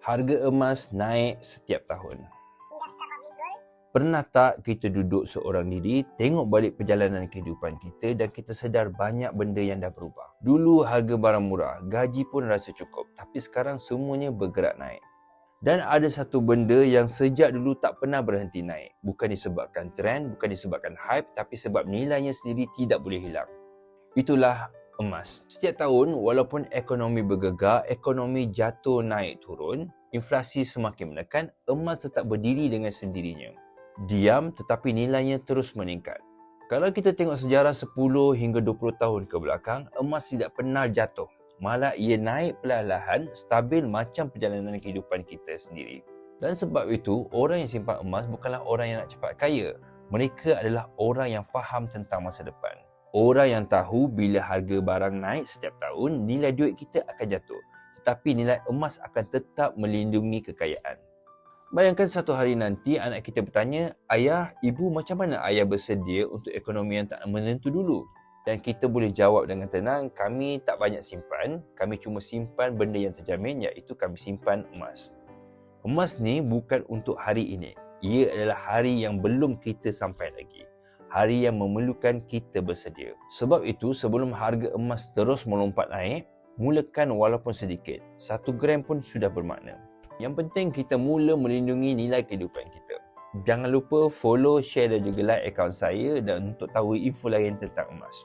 Harga emas naik setiap tahun. Pernah tak kita duduk seorang diri, tengok balik perjalanan kehidupan kita dan kita sedar banyak benda yang dah berubah. Dulu harga barang murah, gaji pun rasa cukup, tapi sekarang semuanya bergerak naik. Dan ada satu benda yang sejak dulu tak pernah berhenti naik. Bukan disebabkan trend, bukan disebabkan hype, tapi sebab nilainya sendiri tidak boleh hilang. Itulah emas. Setiap tahun, walaupun ekonomi bergegar, ekonomi jatuh naik turun, inflasi semakin menekan, emas tetap berdiri dengan sendirinya. Diam tetapi nilainya terus meningkat. Kalau kita tengok sejarah 10 hingga 20 tahun ke belakang, emas tidak pernah jatuh. Malah ia naik perlahan-lahan, stabil macam perjalanan kehidupan kita sendiri. Dan sebab itu, orang yang simpan emas bukanlah orang yang nak cepat kaya. Mereka adalah orang yang faham tentang masa depan. Orang yang tahu bila harga barang naik setiap tahun, nilai duit kita akan jatuh. Tetapi nilai emas akan tetap melindungi kekayaan. Bayangkan satu hari nanti anak kita bertanya, "Ayah, ibu, macam mana ayah bersedia untuk ekonomi yang tak menentu dulu?" Dan kita boleh jawab dengan tenang, kami tak banyak simpan, kami cuma simpan benda yang terjamin, iaitu kami simpan emas. Emas ni bukan untuk hari ini. Ia adalah hari yang belum kita sampai lagi. Hari yang memerlukan kita bersedia. Sebab itu, sebelum harga emas terus melompat naik, mulakan walaupun sedikit. 1 gram pun sudah bermakna. Yang penting kita mula melindungi nilai kehidupan kita. Jangan lupa follow, share dan juga like akaun saya dan untuk tahu info lain tentang emas.